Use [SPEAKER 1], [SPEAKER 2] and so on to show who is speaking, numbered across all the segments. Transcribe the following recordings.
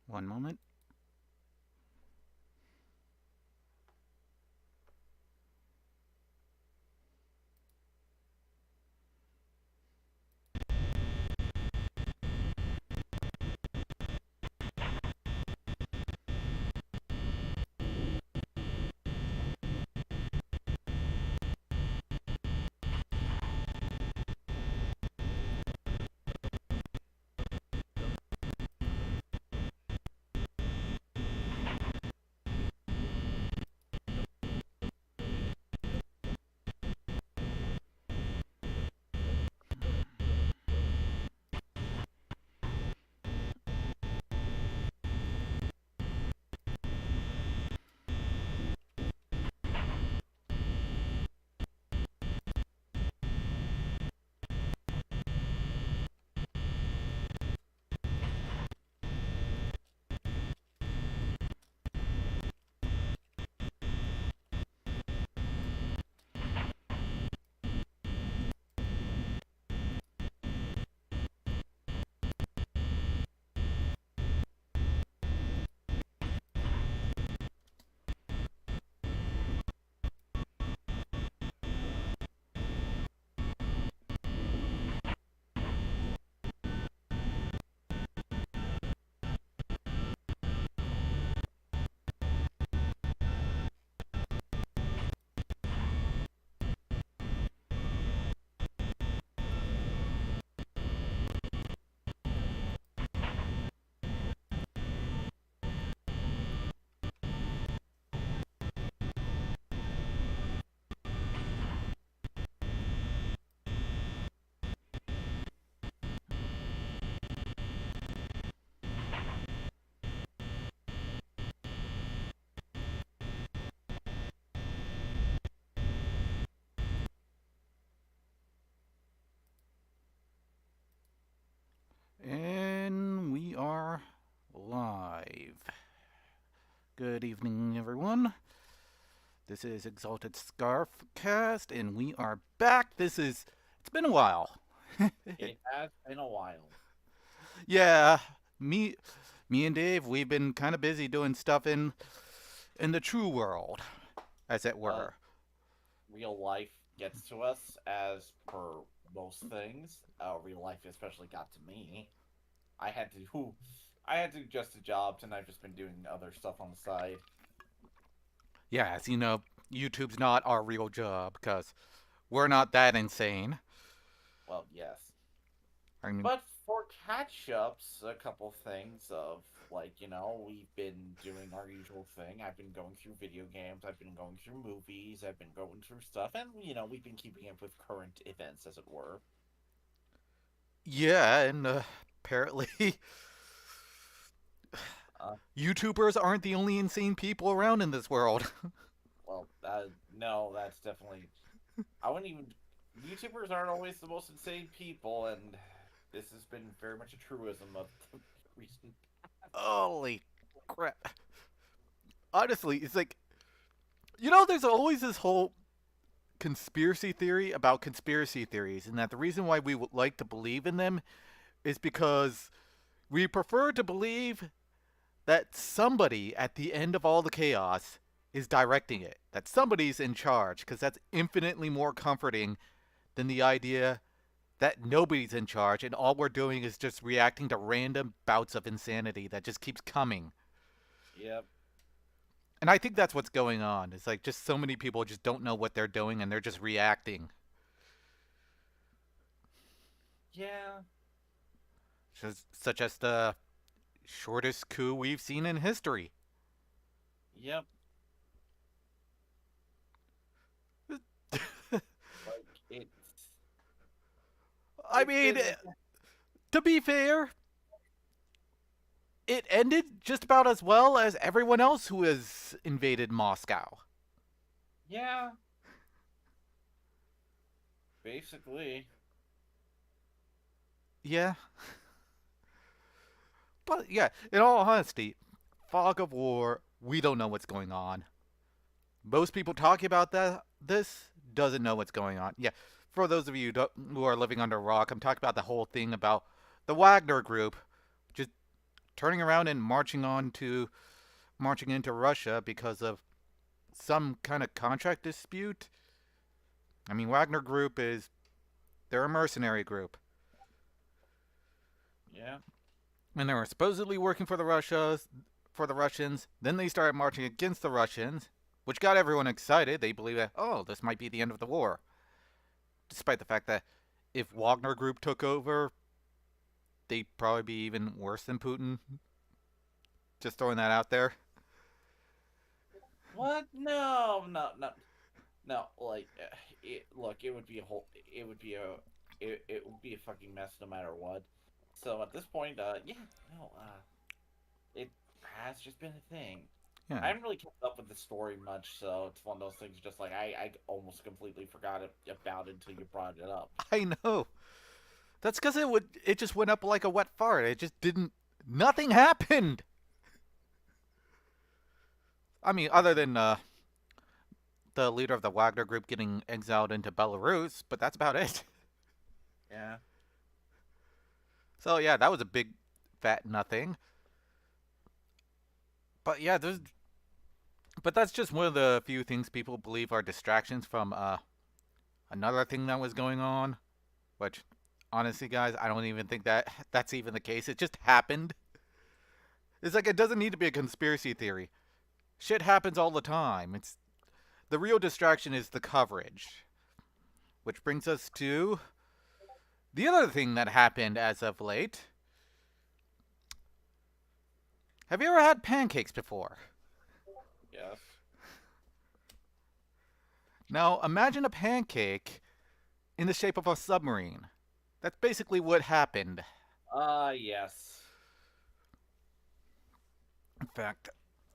[SPEAKER 1] One moment. And we are live. Good evening, everyone. This is Exalted Scarf Cast, and we are back. It's been a while.
[SPEAKER 2] It has been a while.
[SPEAKER 1] Yeah, me, me and Dave, we've been kind of busy doing stuff in the true world, as it
[SPEAKER 2] Well,
[SPEAKER 1] were.
[SPEAKER 2] real life gets to us as per most things. Real life especially got to me. I had to I had to adjust to jobs and I've just been doing other stuff on the side.
[SPEAKER 1] Yeah, as you know, YouTube's not our real job because we're not that insane.
[SPEAKER 2] Well, yes.
[SPEAKER 1] I mean,
[SPEAKER 2] But for catch ups, a couple things of we've been doing our usual thing. I've been going through video games, I've been going through movies, I've been going through stuff, and we've been keeping up with current events as it were.
[SPEAKER 1] yeah, and apparently
[SPEAKER 2] Uh,
[SPEAKER 1] YouTubers aren't the only insane people around in this world.
[SPEAKER 2] Well, no, that's definitely. I wouldn't even. YouTubers aren't always the most insane people, and this has been very much a truism of the recent.
[SPEAKER 1] Holy crap. Honestly, it's like, there's always this whole conspiracy theory about conspiracy theories, and that the reason why we would like to believe in them is because we prefer to believe that somebody at the end of all the chaos is directing it, that somebody's in charge, because that's infinitely more comforting than the idea that nobody's in charge and all we're doing is just reacting to random bouts of insanity that just keeps coming.
[SPEAKER 2] Yep.
[SPEAKER 1] And I think that's what's going on. It's like just so many people just don't know what they're doing and they're just reacting.
[SPEAKER 2] Yeah.
[SPEAKER 1] Such as the shortest coup we've seen in history.
[SPEAKER 2] Yep. Like it's
[SPEAKER 1] I
[SPEAKER 2] it's
[SPEAKER 1] mean,
[SPEAKER 2] been
[SPEAKER 1] to be fair, it ended just about as well as everyone else who has invaded Moscow.
[SPEAKER 2] yeah. Basically.
[SPEAKER 1] Yeah. But yeah, in all honesty, fog of war, we don't know what's going on. Most people talking about this doesn't know what's going on. Yeah, for those of you who are living under a rock, I'm talking about the whole thing about the Wagner Group just turning around and marching into Russia because of some kind of contract dispute. I mean, Wagner Group is they're a mercenary group,
[SPEAKER 2] Yeah.
[SPEAKER 1] and they were supposedly working for the Russians. Then they started marching against the Russians, which got everyone excited. They believe that this might be the end of the war, despite the fact that if Wagner Group took over, they'd probably be even worse than Putin. Just throwing that out there.
[SPEAKER 2] What? No, no, no, no. Like, look, it would be a whole. It would be a. It would be a fucking mess no matter what. So at this point, yeah, no, it has just been a thing. I
[SPEAKER 1] Yeah,
[SPEAKER 2] haven't really kept up with the story much, so it's one of those things. Just like I almost completely forgot about it until you brought it up.
[SPEAKER 1] I know. That's because it just went up like a wet fart. It just didn't. Nothing happened. I mean, other than the leader of the Wagner Group getting exiled into Belarus, but that's about it.
[SPEAKER 2] Yeah.
[SPEAKER 1] So yeah, that was a big fat nothing. But yeah, but that's just one of the few things people believe are distractions from another thing that was going on, which honestly, guys, I don't even think that that's even the case. It just happened. It's like it doesn't need to be a conspiracy theory. Shit happens all the time. It's the real distraction is the coverage, which brings us to the other thing that happened as of late. Have you ever had pancakes before?
[SPEAKER 2] Yes.
[SPEAKER 1] Now, imagine a pancake in the shape of a submarine. That's basically what happened.
[SPEAKER 2] Yes.
[SPEAKER 1] In fact,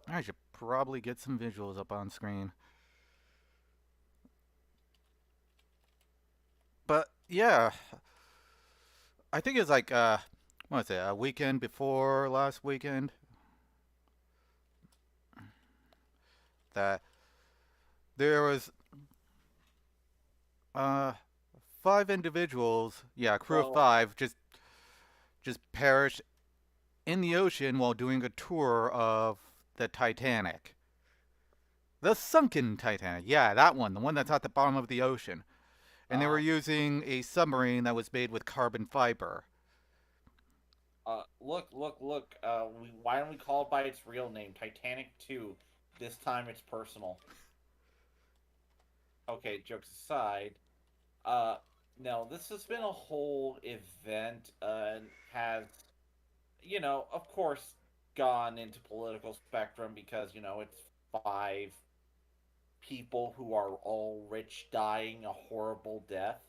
[SPEAKER 1] I should probably get some visuals up on screen. But yeah, I think it's like what was it? A weekend before last weekend that there was uh 5 individuals, yeah, a crew of
[SPEAKER 2] Well,
[SPEAKER 1] 5 just perished in the ocean while doing a tour of the Titanic. The sunken Titanic. Yeah, that one, the one that's at the bottom of the ocean. And they were
[SPEAKER 2] uh,
[SPEAKER 1] using a submarine that was made with carbon fiber.
[SPEAKER 2] look, look, look. Why don't we call it by its real name, Titanic 2? This time it's personal. Okay, jokes aside. Uh, no, this has been a whole event, and has, of course, gone into political spectrum because it's 5 people who are all rich dying a horrible death.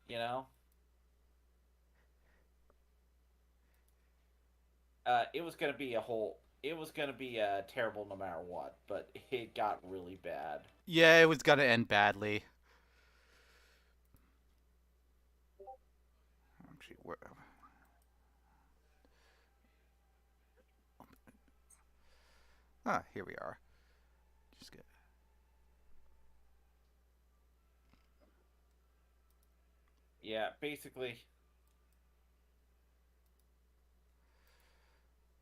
[SPEAKER 2] You know, it was gonna be a whole. It was gonna be terrible no matter what, but it got really bad.
[SPEAKER 1] Yeah, it was gonna end badly. Actually, here we are. Just get.
[SPEAKER 2] Yeah, basically,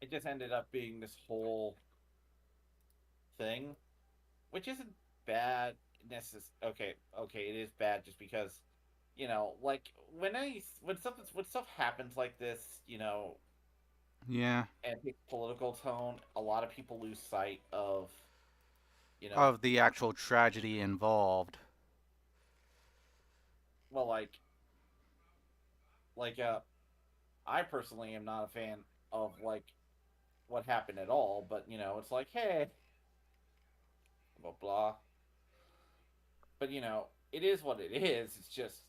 [SPEAKER 2] it just ended up being this whole thing, which isn't bad. Okay, okay, it is bad just because, like when stuff happens like this,
[SPEAKER 1] Yeah,
[SPEAKER 2] and takes political tone, a lot of people lose sight of, you know,
[SPEAKER 1] of the actual tragedy involved.
[SPEAKER 2] well, like I personally am not a fan of like what happened at all, but it's like, hey, blah blah. But it is what it is. It's just,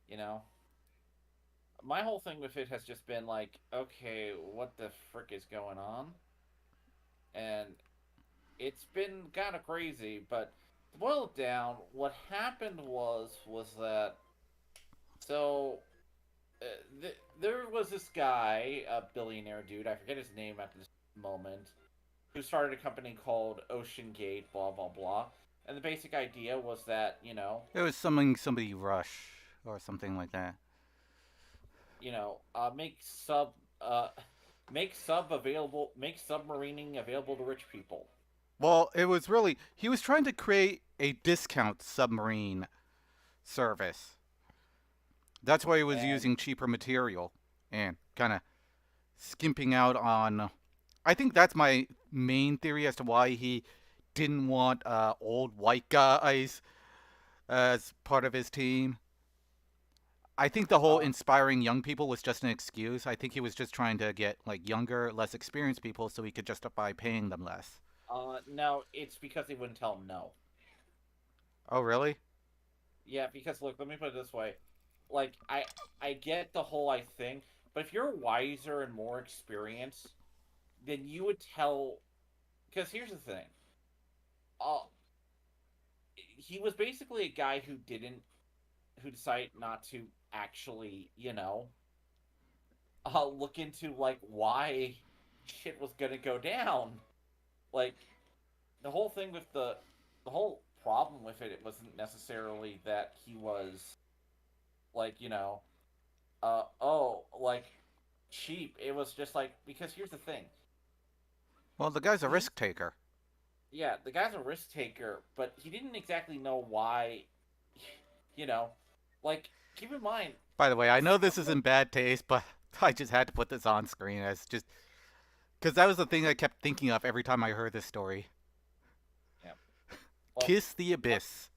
[SPEAKER 2] you know, my whole thing with it has just been like, okay, what the frick is going on? And it's been kind of crazy. But to boil it down, what happened was that so uh, there was this guy, a billionaire dude. I forget his name at this moment, who started a company called Ocean Gate. Blah blah blah. And the basic idea was that
[SPEAKER 1] It was something somebody rush or something like that.
[SPEAKER 2] make uh make submarining available to rich people.
[SPEAKER 1] Well, it was really he was trying to create a discount submarine service. That's why he was
[SPEAKER 2] And
[SPEAKER 1] using cheaper material and kind of skimping out on. I think that's my main theory as to why he didn't want old white guys as part of his team. I think the whole
[SPEAKER 2] uh
[SPEAKER 1] inspiring young people was just an excuse. I think he was just trying to get like younger, less experienced people so he could justify paying them less.
[SPEAKER 2] no, it's because they wouldn't tell him no.
[SPEAKER 1] Oh, really?
[SPEAKER 2] Yeah, because look, let me put it this way. Like I get the whole I thing, but if you're wiser and more experienced, then you would tell. Because here's the thing. Uh, he was basically a guy who decided not to actually, look into like why shit was gonna go down. Like the whole thing with the whole problem with it wasn't necessarily that he was like, like cheap. It was just like because here's the thing.
[SPEAKER 1] Well, the guy's a
[SPEAKER 2] He
[SPEAKER 1] risk taker.
[SPEAKER 2] Yeah, the guy's a risk taker, but he didn't exactly know why, you know. Like keep in mind
[SPEAKER 1] By the way, I know this is
[SPEAKER 2] some
[SPEAKER 1] in bad taste, but I just had to put this on screen as just because that was the thing I kept thinking of every time I heard this story.
[SPEAKER 2] yeah. Well,
[SPEAKER 1] Kiss the
[SPEAKER 2] what
[SPEAKER 1] abyss.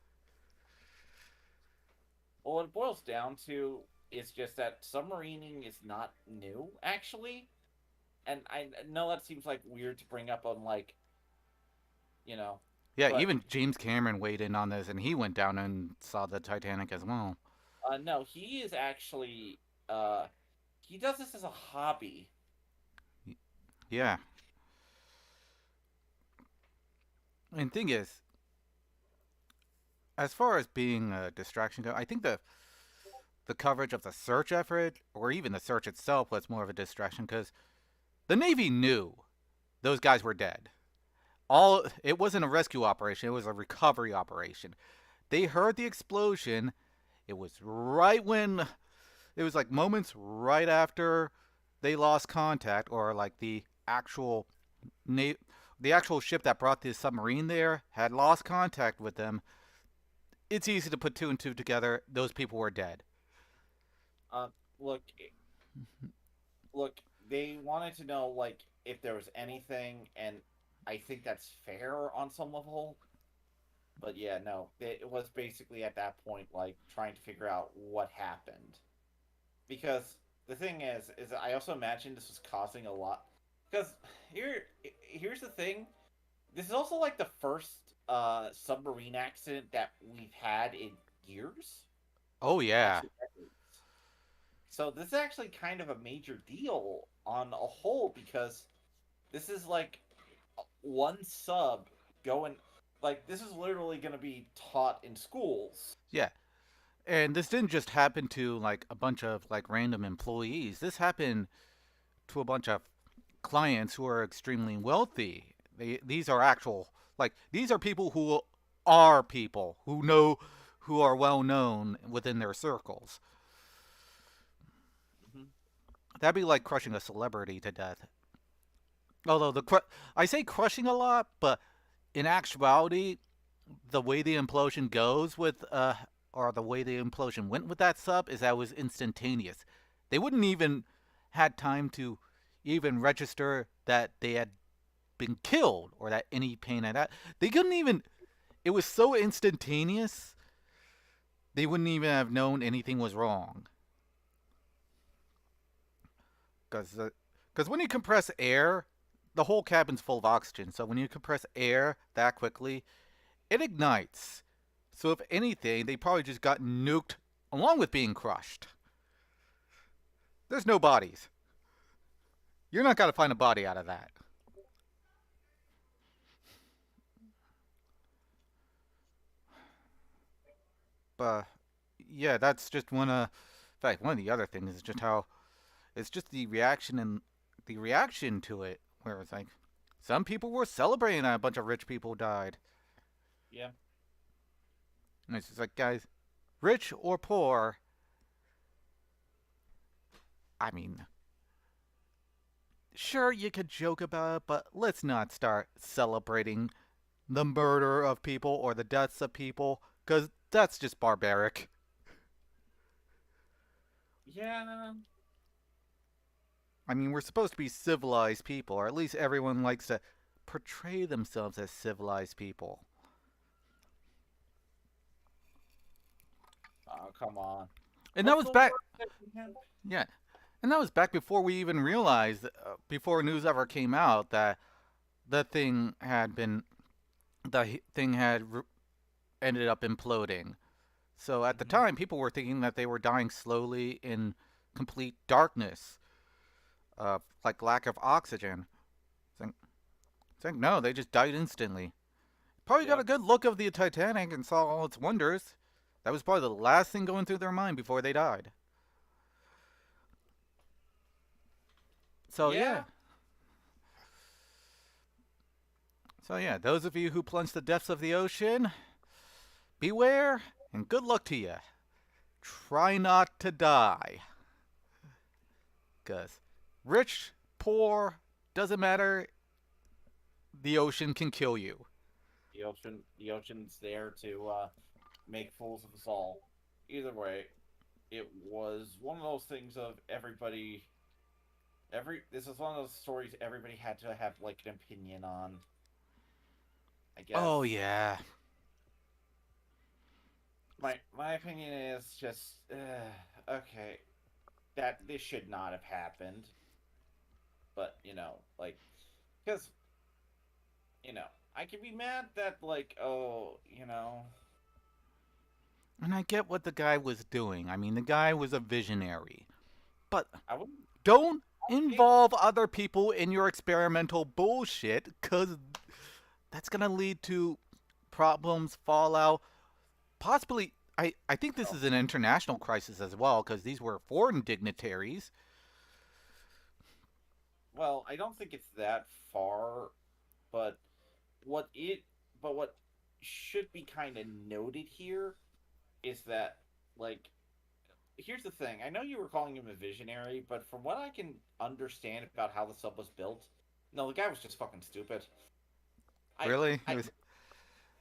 [SPEAKER 2] well what it boils down to is just that submarining is not new actually. And I know that seems like weird to bring up on like, you know,
[SPEAKER 1] Yeah,
[SPEAKER 2] but
[SPEAKER 1] even James Cameron weighed in on this, and he went down and saw the Titanic as well.
[SPEAKER 2] no, he is actually uh he does this as a hobby.
[SPEAKER 1] Yeah, and thing is, as far as being a distraction go, I think the coverage of the search effort, or even the search itself, was more of a distraction because the Navy knew those guys were dead. All it wasn't a rescue operation; it was a recovery operation. They heard the explosion. It was right when it was like moments right after they lost contact, or like na- the actual ship that brought the submarine there had lost contact with them. It's easy to put two and two together. Those people were dead.
[SPEAKER 2] Uh look look, they wanted to know like if there was anything, and I think that's fair on some level. But yeah, no, it was basically at that point like trying to figure out what happened. Because the thing is I also imagine this was causing a lot. Because here's the thing. This is also like the first submarine accident that we've had in years,
[SPEAKER 1] Oh yeah,
[SPEAKER 2] actually decades. So this is actually kind of a major deal on a whole because this is like one sub going like this is literally going to be taught in schools.
[SPEAKER 1] yeah. And this didn't just happen to like a bunch of like random employees. This happened to a bunch of clients who are extremely wealthy. These are actual these are people who know who are well known within their circles.
[SPEAKER 2] Mm-hmm.
[SPEAKER 1] That'd be like crushing a celebrity to death. Although I say crushing a lot, but in actuality, the way the implosion goes with or the way the implosion went with that sub is that it was instantaneous. They wouldn't even had time to even register that they had been killed or that any pain had. They couldn't even. It was so instantaneous. They wouldn't even have known anything was wrong. Because when you compress air, the whole cabin's full of oxygen. So when you compress air that quickly, it ignites. So if anything, they probably just got nuked along with being crushed. There's no bodies. You're not gonna find a body out of that. But yeah, that's just in fact, one of the other things is just how it's just the reaction to it, where it's like some people were celebrating that a bunch of rich people died,
[SPEAKER 2] Yeah.
[SPEAKER 1] and it's just like guys, rich or poor, I mean, sure, you could joke about it, but let's not start celebrating the murder of people or the deaths of people, because that's just barbaric.
[SPEAKER 2] Yeah,
[SPEAKER 1] I mean, we're supposed to be civilized people, or at least everyone likes to portray themselves as civilized people.
[SPEAKER 2] oh, come on.
[SPEAKER 1] And that
[SPEAKER 2] What's
[SPEAKER 1] was
[SPEAKER 2] the
[SPEAKER 1] back,
[SPEAKER 2] word that we have?
[SPEAKER 1] yeah, and that was back before we even realized, before news ever came out, that the thing had been, the thing had ended up imploding. So at the
[SPEAKER 2] Hmm.
[SPEAKER 1] time, people were thinking that they were dying slowly in complete darkness, like lack of oxygen. It's like no, they just died instantly. Probably got a
[SPEAKER 2] Yep.
[SPEAKER 1] good look of the Titanic and saw all its wonders. That was probably the last thing going through their mind before they died. So yeah,
[SPEAKER 2] Yeah.
[SPEAKER 1] those of you who plunge the depths of the ocean, beware and good luck to you. Try not to die, cause rich, poor, doesn't matter. The ocean can kill you.
[SPEAKER 2] The ocean's there to make fools of us all. Either way, it was one of those things of everybody. This is one of those stories everybody had to have like an opinion on. I
[SPEAKER 1] Oh
[SPEAKER 2] guess
[SPEAKER 1] yeah,
[SPEAKER 2] my opinion is just okay that this should not have happened. But like because you know I can be mad that like oh
[SPEAKER 1] and I get what the guy was doing. I mean, the guy was a visionary, but
[SPEAKER 2] I wouldn't
[SPEAKER 1] don't
[SPEAKER 2] think
[SPEAKER 1] involve other people in your experimental bullshit, because that's gonna lead to problems, fallout, possibly. I think this
[SPEAKER 2] so.
[SPEAKER 1] is an international crisis as well, because these were foreign dignitaries.
[SPEAKER 2] Well, I don't think it's that far, but what it what should be kind of noted here is that like here's the thing. I know you were calling him a visionary, but from what I can understand about how the sub was built, no, the guy was just fucking stupid. I
[SPEAKER 1] Really, it
[SPEAKER 2] I
[SPEAKER 1] was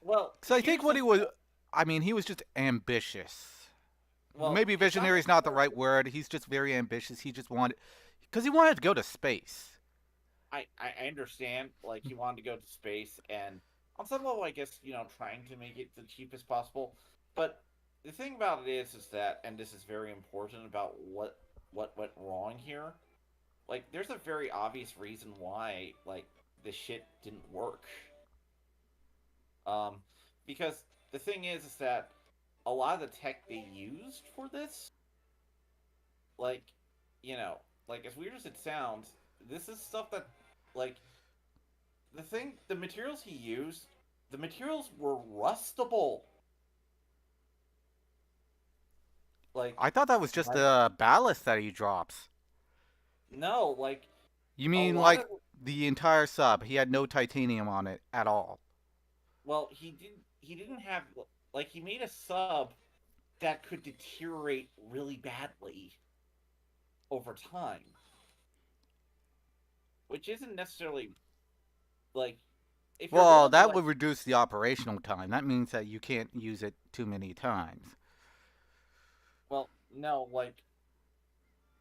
[SPEAKER 2] well,
[SPEAKER 1] because I think
[SPEAKER 2] here's
[SPEAKER 1] what
[SPEAKER 2] the
[SPEAKER 1] he was. I mean, he was just ambitious.
[SPEAKER 2] well,
[SPEAKER 1] Maybe
[SPEAKER 2] it's not
[SPEAKER 1] visionary is not the
[SPEAKER 2] necessarily
[SPEAKER 1] right word. He's just very ambitious. He just wanted, because he wanted to go to space.
[SPEAKER 2] I understand like he wanted to go to space and on some level I guess trying to make it the cheapest possible, but the thing about it is that and this is very important about what went wrong here. Like there's a very obvious reason why like this shit didn't work. Um, because the thing is that a lot of the tech they used for this, like, you know, like as weird as it sounds, this is stuff that, like, the materials he used, the materials were rustable. Like,
[SPEAKER 1] I thought that was just
[SPEAKER 2] like
[SPEAKER 1] the ballast that he drops.
[SPEAKER 2] no, like
[SPEAKER 1] You
[SPEAKER 2] a
[SPEAKER 1] mean
[SPEAKER 2] lot
[SPEAKER 1] like
[SPEAKER 2] of,
[SPEAKER 1] the entire sub? He had no titanium on it at all.
[SPEAKER 2] well, he didn't have like he made a sub that could deteriorate really badly over time, which isn't necessarily like if you're
[SPEAKER 1] Well,
[SPEAKER 2] willing to
[SPEAKER 1] that
[SPEAKER 2] like
[SPEAKER 1] would reduce the operational time. That means that you can't use it too many times.
[SPEAKER 2] well no like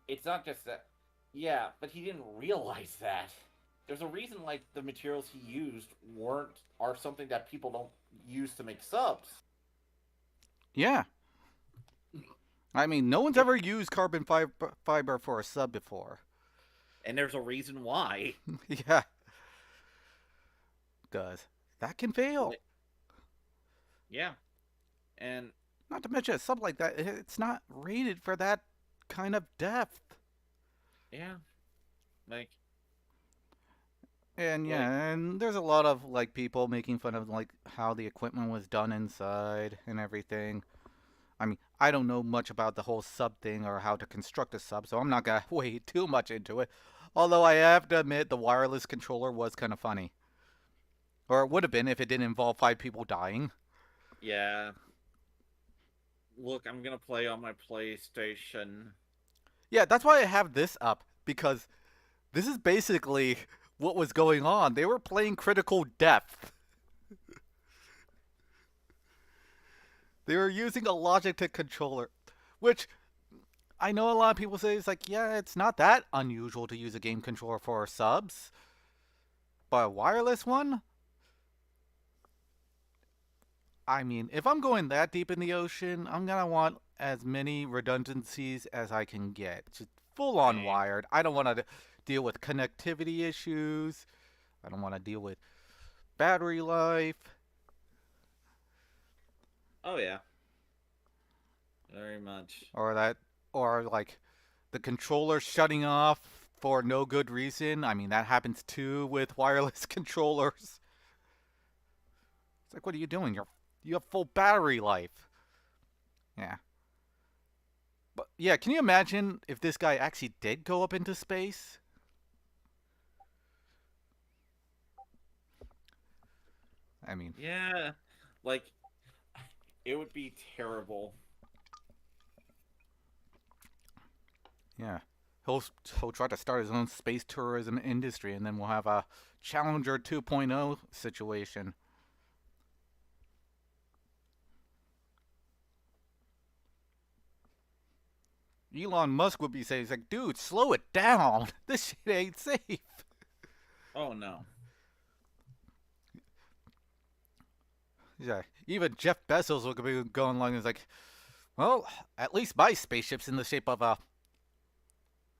[SPEAKER 2] it's not just that yeah but he didn't realize that there's a reason like the materials he used weren't are something that people don't use to make subs.
[SPEAKER 1] Yeah. I mean, no one's
[SPEAKER 2] It,
[SPEAKER 1] ever used carbon fiber for a sub before.
[SPEAKER 2] and there's a reason why.
[SPEAKER 1] Yeah, because that can fail.
[SPEAKER 2] Yeah, and
[SPEAKER 1] Not to mention a sub like that, it's not rated for that kind of depth.
[SPEAKER 2] yeah like
[SPEAKER 1] And
[SPEAKER 2] like
[SPEAKER 1] yeah, and there's a lot of like people making fun of like how the equipment was done inside and everything. I mean, I don't know much about the whole sub thing or how to construct a sub, so I'm not gonna wade too much into it. Although I have to admit, the wireless controller was kind of funny, or it would have been if it didn't involve 5 people dying.
[SPEAKER 2] yeah look I'm gonna play on my PlayStation.
[SPEAKER 1] Yeah, that's why I have this up because this is basically what was going on. They were playing critical depth. They were using a Logitech controller, which I know a lot of people say it's like, yeah, it's not that unusual to use a game controller for subs, but a wireless one? I mean, if I'm going that deep in the ocean, I'm gonna want as many redundancies as I can get. Just full on
[SPEAKER 2] Same.
[SPEAKER 1] wired. I don't want to deal with connectivity issues. I don't want to deal with battery life
[SPEAKER 2] Oh yeah, very much.
[SPEAKER 1] or that or like the controller shutting off for no good reason. I mean, that happens too with wireless controllers. It's like, what are you doing? You have full battery life. Yeah. But yeah, can you imagine if this guy actually did go up into space? I mean,
[SPEAKER 2] Yeah, like it would be terrible.
[SPEAKER 1] yeah. He'll he'll try to start his own space tourism industry and then we'll have a Challenger 2.0 situation. Elon Musk would be saying, he's like, dude, slow it down. This shit ain't safe.
[SPEAKER 2] Oh no.
[SPEAKER 1] Yeah. Even Jeff Bezos will be going along and is like, well, at least my spaceship's in the shape of a.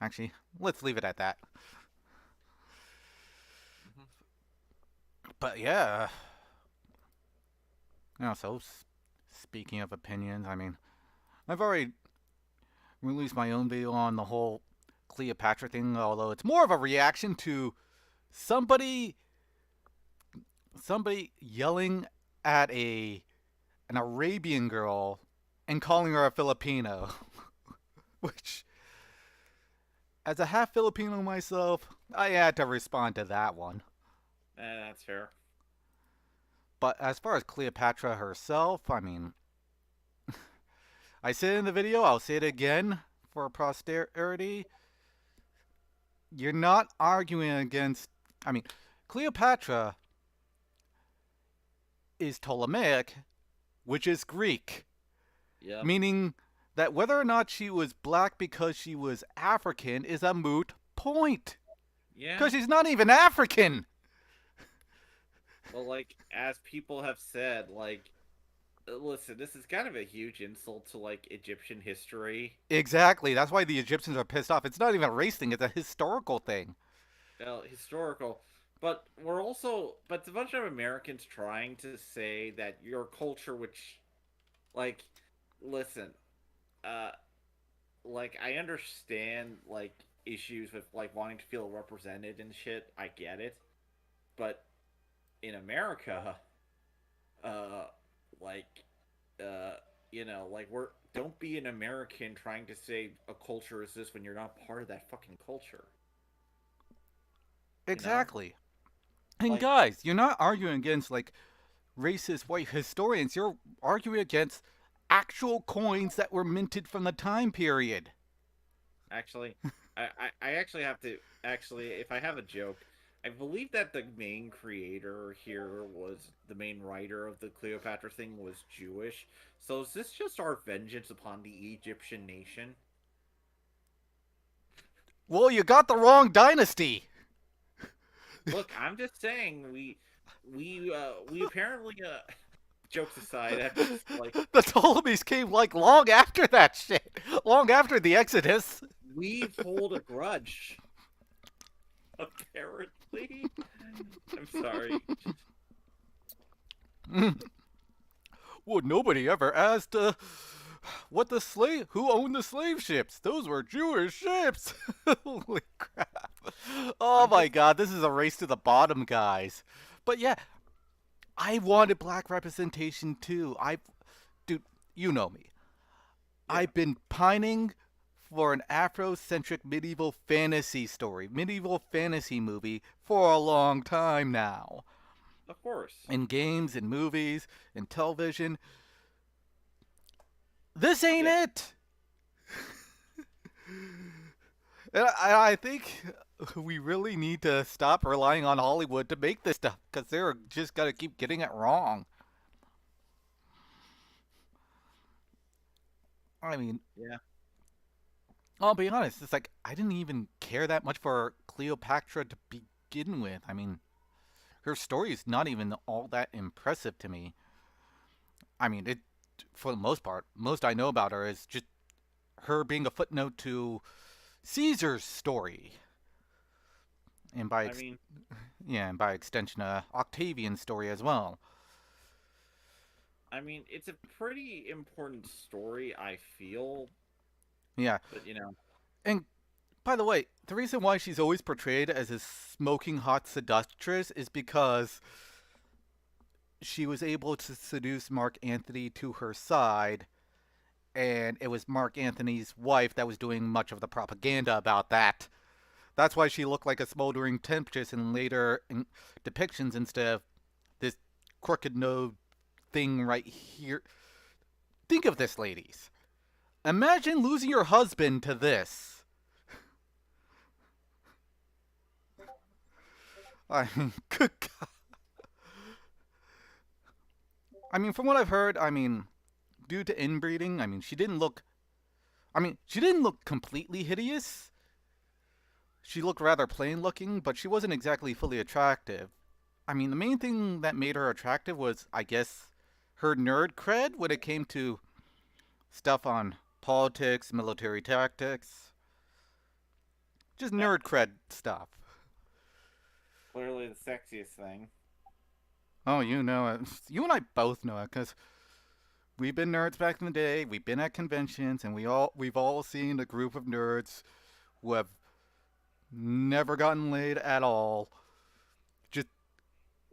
[SPEAKER 1] Actually, let's leave it at that.
[SPEAKER 2] Mhm.
[SPEAKER 1] But yeah, so speaking of opinions, I mean, I've already released my own video on the whole Cleopatra thing, although it's more of a reaction to somebody somebody yelling at a an Arabian girl and calling her a Filipino, which as a half Filipino myself, I had to respond to that one.
[SPEAKER 2] That's fair.
[SPEAKER 1] But as far as Cleopatra herself, I mean, I said in the video, I'll say it again for posterity. You're not arguing against. I mean, Cleopatra is Ptolemaic, which is Greek,
[SPEAKER 2] Yep.
[SPEAKER 1] meaning that whether or not she was black because she was African is a moot point.
[SPEAKER 2] Yeah.
[SPEAKER 1] Because she's not even African.
[SPEAKER 2] Well, like as people have said, like listen, this is kind of a huge insult to like Egyptian history.
[SPEAKER 1] Exactly. That's why the Egyptians are pissed off. It's not even a race thing, it's a historical thing.
[SPEAKER 2] Historical, but we're also but it's a bunch of Americans trying to say that your culture, which like listen, uh like I understand like issues with like wanting to feel represented and shit. I get it, but in America, uh, like, uh, like we're don't be an American trying to say a culture is this when you're not part of that fucking culture. You know,
[SPEAKER 1] Exactly. And
[SPEAKER 2] like
[SPEAKER 1] guys, you're not arguing against like racist white historians. You're arguing against actual coins that were minted from the time period.
[SPEAKER 2] actually, I actually have to actually if I have a joke. I believe that the main creator here was the main writer of the Cleopatra thing was Jewish. So is this just our vengeance upon the Egyptian nation?
[SPEAKER 1] Well, you got the wrong dynasty.
[SPEAKER 2] Look, I'm just saying we apparently jokes aside, I'm just like
[SPEAKER 1] The Ptolemies came like long after that shit. Long after the Exodus.
[SPEAKER 2] we hold a grudge. Apparently, I'm sorry.
[SPEAKER 1] Well, nobody ever asked who owned the slave ships? Those were Jewish ships. Holy crap. Oh
[SPEAKER 2] I'm
[SPEAKER 1] my
[SPEAKER 2] just
[SPEAKER 1] god, this is a race to the bottom, guys. But yeah, I wanted black representation too. Dude, you know me.
[SPEAKER 2] yeah,
[SPEAKER 1] I've been pining for an Afrocentric medieval fantasy story, medieval fantasy movie for a long time now.
[SPEAKER 2] of course.
[SPEAKER 1] In games, in movies, in television. This ain't
[SPEAKER 2] Yeah,
[SPEAKER 1] it. And I think we really need to stop relying on Hollywood to make this stuff because they're just gonna keep getting it wrong. I mean,
[SPEAKER 2] Yeah.
[SPEAKER 1] I'll be honest. It's like I didn't even care that much for Cleopatra to begin with. I mean, her story is not even all that impressive to me. I mean, it for the most part, most I know about her is just her being a footnote to Caesar's story, and
[SPEAKER 2] I mean,
[SPEAKER 1] yeah, and by extension, Octavian's story as well.
[SPEAKER 2] it's a pretty important story, I feel,
[SPEAKER 1] Yeah,
[SPEAKER 2] but
[SPEAKER 1] and by the way, the reason why she's always portrayed as a smoking hot seductress is because she was able to seduce Mark Antony to her side, and it was Mark Antony's wife that was doing much of the propaganda about that. That's why she looked like a smoldering temptress in later depictions instead of this crooked nose thing right here. Think of this, ladies. Imagine losing your husband to this. I mean, good God. I mean, from what I've heard, I mean, due to inbreeding, I mean, she didn't look. I mean, she didn't look completely hideous. She looked rather plain looking, but she wasn't exactly fully attractive. I mean, the main thing that made her attractive was, I guess, her nerd cred when it came to stuff on politics, military tactics, just
[SPEAKER 2] yeah,
[SPEAKER 1] nerd cred stuff.
[SPEAKER 2] clearly the sexiest thing.
[SPEAKER 1] Oh, you know it. You and I both know it because we've been nerds back in the day. We've been at conventions, and we've all seen a group of nerds who have never gotten laid at all. Just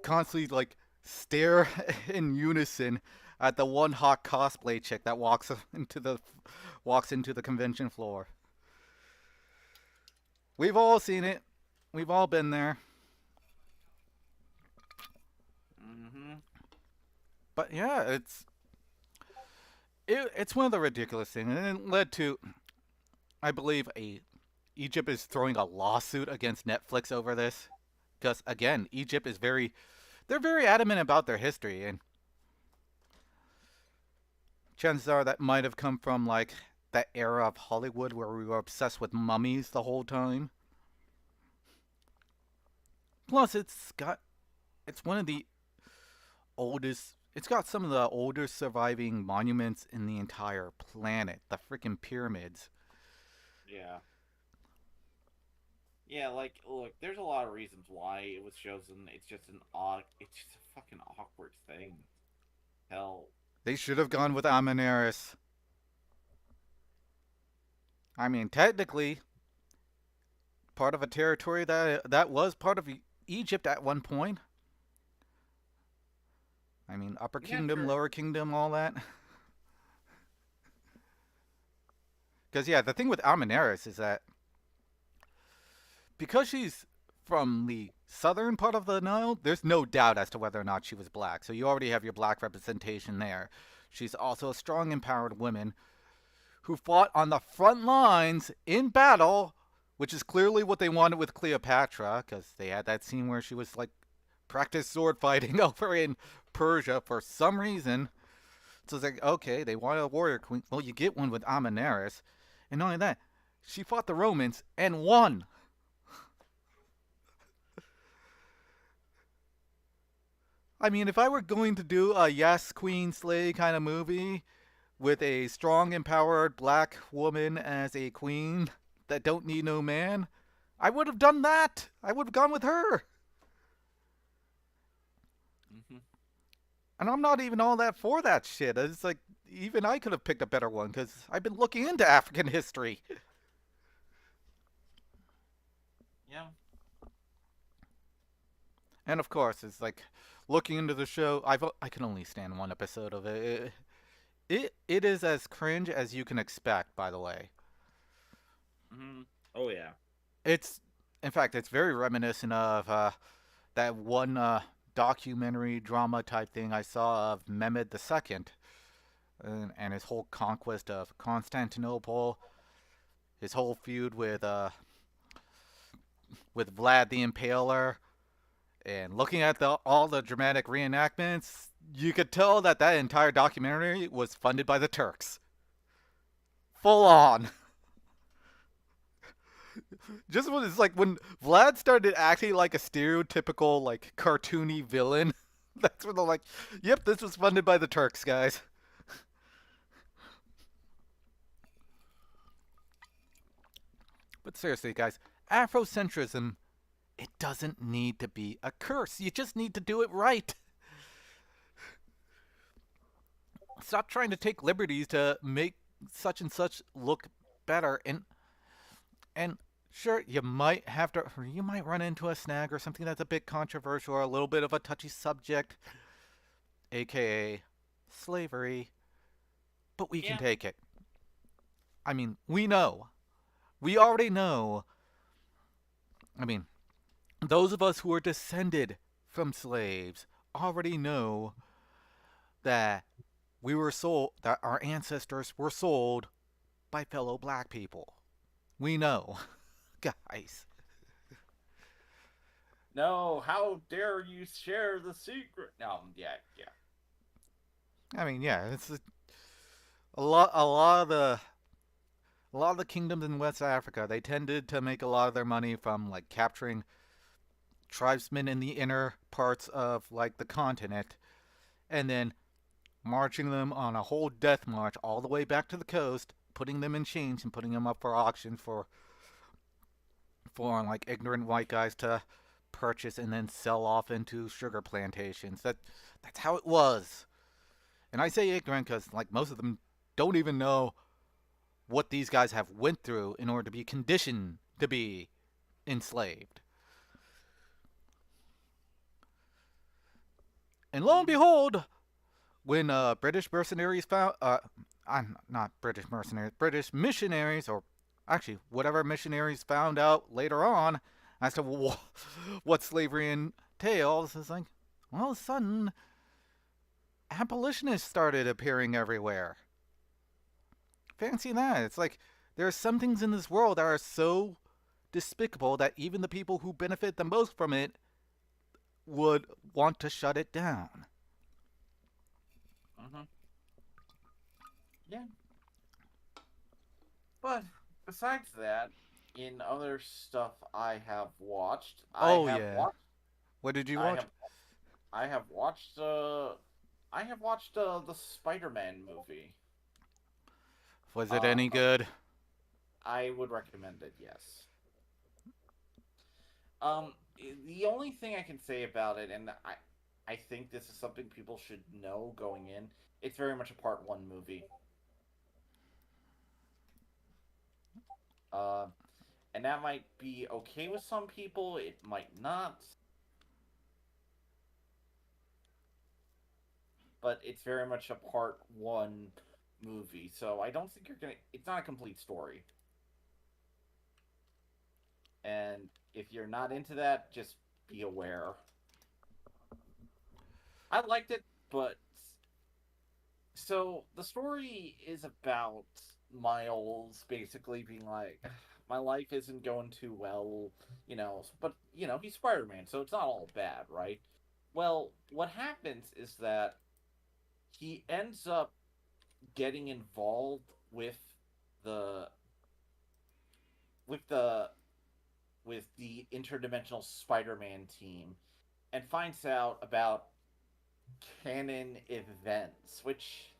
[SPEAKER 1] constantly like stare in unison at the one hot cosplay chick that walks into the convention floor. We've all seen it. We've all been there.
[SPEAKER 2] Mm-hmm.
[SPEAKER 1] But yeah, it's one of the ridiculous things, and it led to, I believe, a Egypt is throwing a lawsuit against Netflix over this because again, Egypt is they're very adamant about their history, and chances are that might have come from like that era of Hollywood where we were obsessed with mummies the whole time. Plus, it's one of the oldest. It's got some of the oldest surviving monuments in the entire planet. The freaking pyramids.
[SPEAKER 2] Yeah. Yeah, like, look, there's a lot of reasons why it was chosen. It's just a fucking awkward thing. Hell,
[SPEAKER 1] They should have gone with Amneris. I mean, technically, part of a territory that was part of Egypt at one point. I mean, Upper
[SPEAKER 2] yeah,
[SPEAKER 1] Kingdom,
[SPEAKER 2] sure.
[SPEAKER 1] Lower Kingdom, all that. Because yeah, the thing with Amneris is that because she's from the southern part of the Nile, there's no doubt as to whether or not she was black. So you already have your black representation there. She's also a strong, empowered woman who fought on the front lines in battle, which is clearly what they wanted with Cleopatra, because they had that scene where she was like practice sword fighting over in Persia for some reason. So it's like, okay, they want a warrior queen. Well, you get one with Amneris. And not only that, she fought the Romans and won. I mean, if I were going to do a yes, queen, slay kind of movie with a strong, empowered black woman as a queen that don't need no man, I would have done that. I would have gone with her.
[SPEAKER 2] Mm-hmm.
[SPEAKER 1] And I'm not even all that for that shit. It's like, even I could have picked a better one because I've been looking into African history.
[SPEAKER 2] Yeah.
[SPEAKER 1] And of course, it's like looking into the show. I can only stand one episode of it. It is as cringe as you can expect. By the way,
[SPEAKER 2] Mm-hmm. Oh yeah.
[SPEAKER 1] it's in fact it's very reminiscent of that one documentary drama type thing I saw of Mehmed II and his whole conquest of Constantinople, his whole feud with with Vlad the Impaler, and looking at all the dramatic reenactments, you could tell that that entire documentary was funded by the Turks. Full on. Just when it's like when Vlad started acting like a stereotypical like cartoony villain, that's when they're like, "Yep, this was funded by the Turks, guys." But seriously, guys, Afrocentrism, it doesn't need to be a curse. You just need to do it right. Stop trying to take liberties to make such and such look better. And sure, you might run into a snag or something that's a bit controversial or a little bit of a touchy subject, aka slavery, but we can
[SPEAKER 2] Yeah.
[SPEAKER 1] take it. I mean, we know. We already know. I mean, those of us who are descended from slaves already know that that our ancestors were sold by fellow black people. We know, guys.
[SPEAKER 2] No, how dare you share the secret? No, yeah, yeah.
[SPEAKER 1] I mean, yeah, it's a lot of the kingdoms in West Africa. They tended to make a lot of their money from like capturing tribesmen in the inner parts of like the continent, and then marching them on a whole death march all the way back to the coast, putting them in chains and putting them up for auction for like ignorant white guys to purchase and then sell off into sugar plantations. That's how it was. And I say ignorant because like most of them don't even know what these guys have went through in order to be conditioned to be enslaved. And lo and
[SPEAKER 2] Hmm.
[SPEAKER 1] behold, when British mercenaries found, I'm not British mercenaries, British missionaries, or actually whatever missionaries found out later on as to what slavery entails, it's like, all of a sudden, abolitionists started appearing everywhere. Fancy that. It's like, there are some things in this world that are so despicable that even the people who benefit the most from it would want to shut it down.
[SPEAKER 2] Hmm. Yeah. But besides that, in other stuff
[SPEAKER 1] Oh, yeah. What did you
[SPEAKER 2] I
[SPEAKER 1] watch?
[SPEAKER 2] have, I have watched, the Spider-Man movie.
[SPEAKER 1] Was it
[SPEAKER 2] Uh,
[SPEAKER 1] any good?
[SPEAKER 2] I would recommend it. Yes. The only thing I can say about it, and I think this is something people should know going in. It's very much a part one movie. Uh, and that might be okay with some people. It might not, but it's very much a part one movie. So I don't think you're gonna. It's not a complete story. And if you're not into that, just be aware. I liked it, but so the story is about Miles basically being like, my life isn't going too well, but he's Spider-Man, so it's not all bad, right? Well, what happens is that he ends up getting involved the with the with the interdimensional Spider-Man team and finds out about canon events, which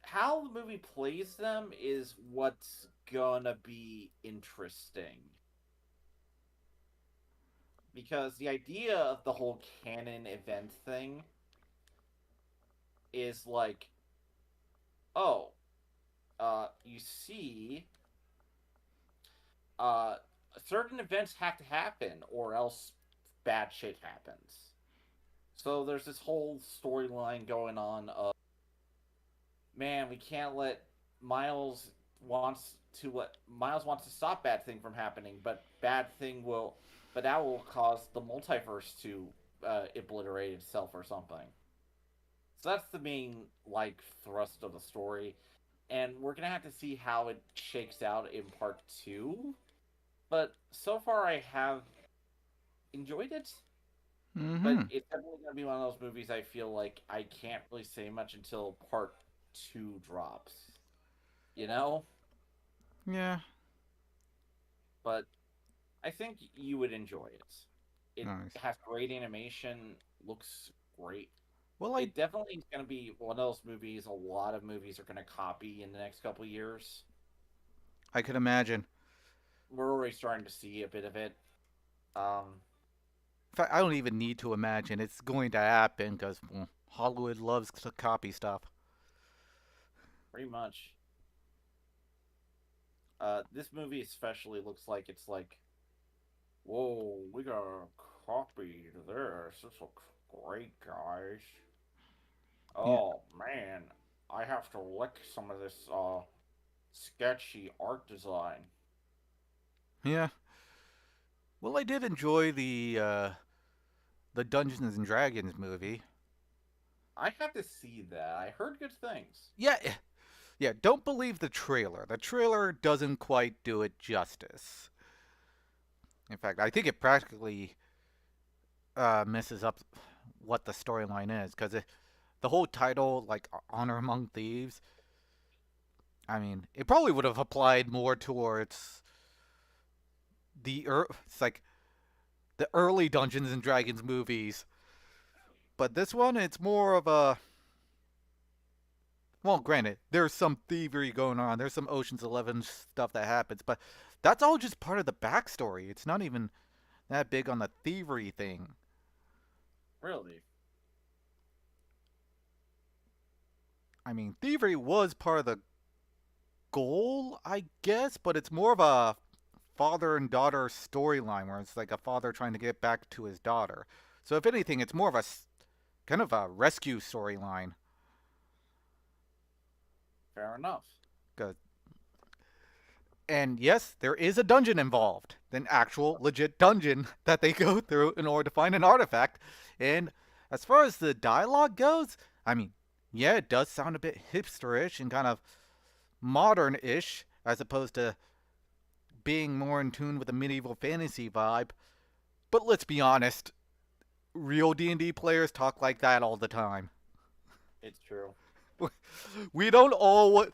[SPEAKER 2] how the movie plays them is what's gonna be interesting. Because the idea of the whole canon event thing is like, oh, you see, uh, certain events have to happen or else bad shit happens. So there's this whole storyline going on of, man, we can't let Miles Miles wants to stop bad thing from happening, but that will cause the multiverse to obliterate itself or something. So that's the main like thrust of the story, and we're gonna have to see how it shakes out in part two. But so far, I have enjoyed it. But
[SPEAKER 1] Mm-hmm.
[SPEAKER 2] it's definitely going to be one of those movies I feel like I can't really say much until part two drops. You know?
[SPEAKER 1] Yeah.
[SPEAKER 2] But I think you would enjoy it. It
[SPEAKER 1] Nice.
[SPEAKER 2] has great animation, looks great.
[SPEAKER 1] Well, I
[SPEAKER 2] It definitely is going to be one of those movies a lot of movies are going to copy in the next couple years.
[SPEAKER 1] I could imagine.
[SPEAKER 2] We're already starting to see a bit of it. Um,
[SPEAKER 1] In fact, I don't even need to imagine. It's going to happen because well, Hollywood loves to copy stuff.
[SPEAKER 2] Pretty much. This movie especially looks like it's like, whoa, we got a copy of this. This looks great, guys.
[SPEAKER 1] Yeah.
[SPEAKER 2] Oh man, I have to lick some of this sketchy art design.
[SPEAKER 1] Yeah. Well, I did enjoy the Dungeons and Dragons movie.
[SPEAKER 2] I have to see that. I heard good things.
[SPEAKER 1] Yeah. Yeah. Don't believe the trailer. The trailer doesn't quite do it justice. In fact, I think it practically messes up what the storyline is because the whole title, like Honor Among Thieves, I mean, it probably would have applied more towards it's like the early Dungeons and Dragons movies. But this one, it's more of a well, granted, there's some thievery going on. There's some Ocean's 11 stuff that happens, but that's all just part of the backstory. It's not even that big on the thievery thing.
[SPEAKER 2] Really?
[SPEAKER 1] I mean, thievery was part of the goal, I guess, but it's more of a father and daughter storyline where it's like a father trying to get back to his daughter. So if anything, it's more of a kind of a rescue storyline.
[SPEAKER 2] Fair enough.
[SPEAKER 1] And yes, there is a dungeon involved, an actual legit dungeon that they go through in order to find an artifact. And as far as the dialogue goes, I mean, yeah, it does sound a bit hipsterish and kind of modern-ish as opposed to being more in tune with the medieval fantasy vibe. But let's be honest, real D&D players talk like that all the time.
[SPEAKER 2] It's true.
[SPEAKER 1] We don't all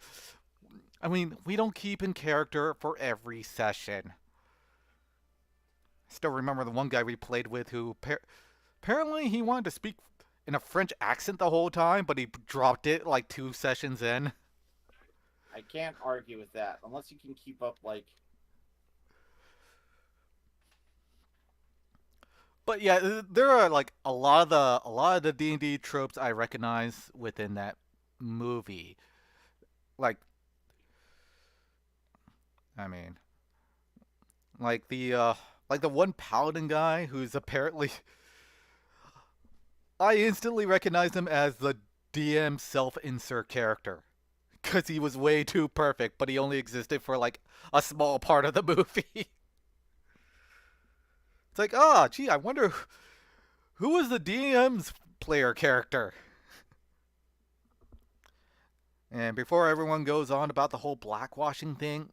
[SPEAKER 1] I mean, we don't keep in character for every session. Still remember the one guy we played with who apparently he wanted to speak in a French accent the whole time, but he dropped it like 2 sessions in.
[SPEAKER 2] I can't argue with that unless you can keep up like
[SPEAKER 1] But yeah, there are like a lot of the D&D tropes I recognize within that movie. Like I mean, like the one paladin guy who's apparently I instantly recognize him as the DM self-insert character because he was way too perfect, but he only existed for like a small part of the movie. It's like, ah, oh, gee, I wonder who was the DM's player character. And before everyone goes on about the whole blackwashing thing,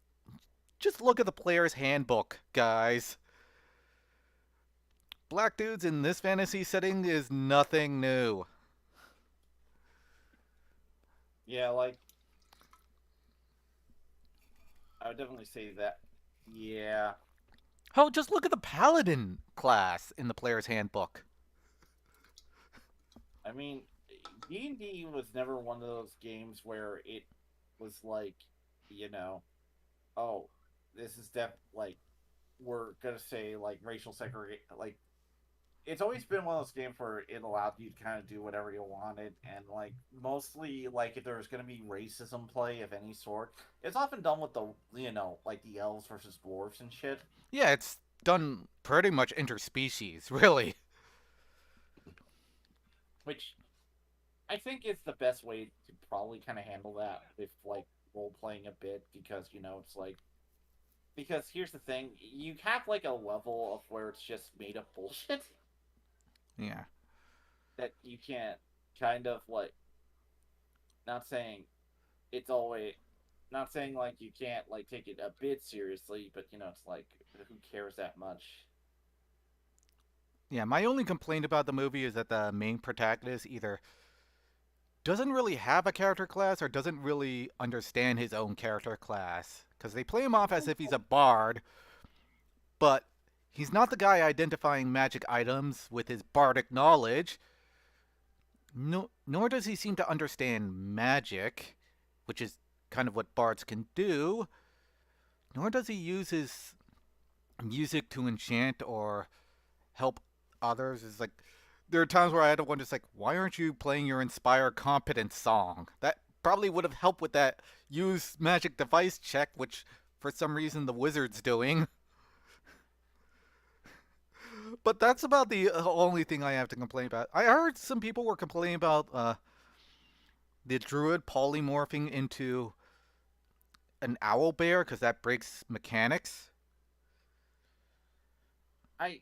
[SPEAKER 1] just look at the player's handbook, guys. Black dudes in this fantasy setting is nothing new.
[SPEAKER 2] yeah, like I would definitely say that. Yeah,
[SPEAKER 1] Oh, just look at the paladin class in the player's handbook.
[SPEAKER 2] I mean, D&D was never one of those games where it was like, you know, oh, this is like we're gonna say like racial segregation. Like it's always been one of those games where it allowed you to kind of do whatever you wanted, and like mostly like if there was gonna be racism play of any sort, it's often done with the like the elves versus dwarves and shit.
[SPEAKER 1] Yeah, it's done pretty much interspecies, really.
[SPEAKER 2] Which I think is the best way to probably kind of handle that with like role playing a bit because it's like because here's the thing you have like a level of where it's just made up bullshit
[SPEAKER 1] Yeah.
[SPEAKER 2] that you can't kind of like not saying it's always not saying like you can't like take it a bit seriously but it's like who cares that much?
[SPEAKER 1] Yeah, my only complaint about the movie is that the main protagonist either doesn't really have a character class or doesn't really understand his own character class. Because they play him off as if he's a bard, but he's not the guy identifying magic items with his bardic knowledge. No, nor does he seem to understand magic, which is kind of what bards can do. Nor does he use his music to enchant or help others. It's like there are times where I had to wonder, it's like, why aren't you playing your Inspire Competence song? That probably would have helped with that use magic device check, which for some reason the wizard's doing. But that's about the only thing I have to complain about. I heard some people were complaining about the druid polymorphing into an owl bear because that breaks mechanics.
[SPEAKER 2] I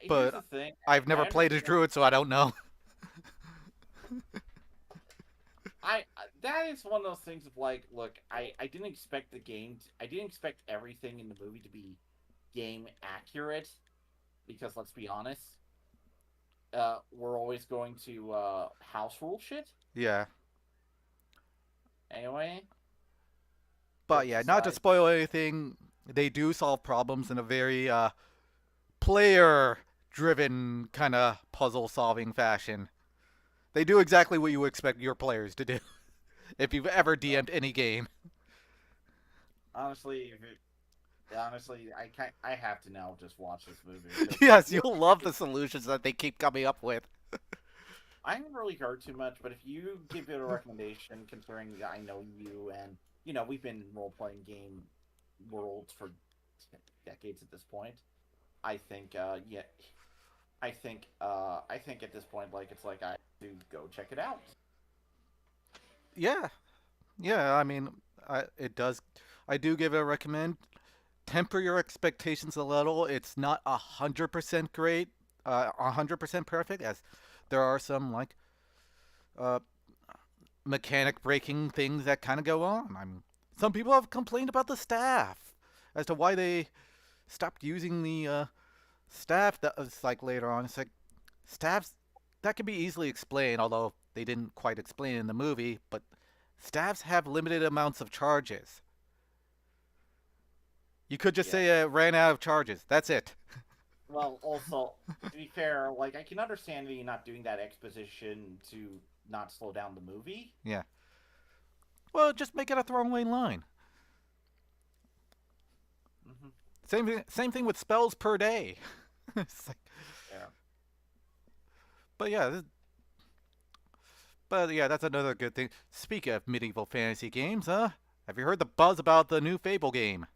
[SPEAKER 2] Here's the
[SPEAKER 1] But
[SPEAKER 2] thing.
[SPEAKER 1] I've
[SPEAKER 2] I
[SPEAKER 1] never played a
[SPEAKER 2] understand.
[SPEAKER 1] druid, so I don't know.
[SPEAKER 2] That is one of those things of like, look, I didn't expect I didn't expect everything in the movie to be game accurate because let's be honest, we're always going to house rule shit
[SPEAKER 1] Yeah.
[SPEAKER 2] anyway.
[SPEAKER 1] But
[SPEAKER 2] Jokes
[SPEAKER 1] yeah, not to
[SPEAKER 2] aside,
[SPEAKER 1] spoil anything, they do solve problems in a very player driven kind of puzzle solving fashion. They do exactly what you expect your players to do if you've ever
[SPEAKER 2] uh,
[SPEAKER 1] DM'd any game.
[SPEAKER 2] honestly, I have to now just watch this movie because I
[SPEAKER 1] Yes,
[SPEAKER 2] feel
[SPEAKER 1] you'll love the solutions that they keep coming up with.
[SPEAKER 2] I haven't really heard too much, but if you give it a recommendation, considering that I know you and we've been role playing game worlds for decades at this point, I think yeah, I think at this point like it's like I have to go check it out.
[SPEAKER 1] Yeah, yeah, I mean, it does. I do give it a recommend. Temper your expectations a little. It's not 100% great, 100% perfect, as there are some like uh, mechanic breaking things that kind of go on. Some people have complained about the staff as to why they stopped using the staff. That was like later on. It's like staffs that can be easily explained, although they didn't quite explain it in the movie. But staffs have limited amounts of charges. You could just
[SPEAKER 2] Yeah.
[SPEAKER 1] say it ran out of charges. That's it.
[SPEAKER 2] Well, also to be fair, like I can understand you not doing that exposition to not slow down the movie.
[SPEAKER 1] Yeah. Well, just make it a throwaway line.
[SPEAKER 2] Mm-hmm.
[SPEAKER 1] Same thing with spells per day. It's like,
[SPEAKER 2] Yeah.
[SPEAKER 1] but yeah, that's another good thing. Speaking of medieval fantasy games, have you heard the buzz about the new Fable game?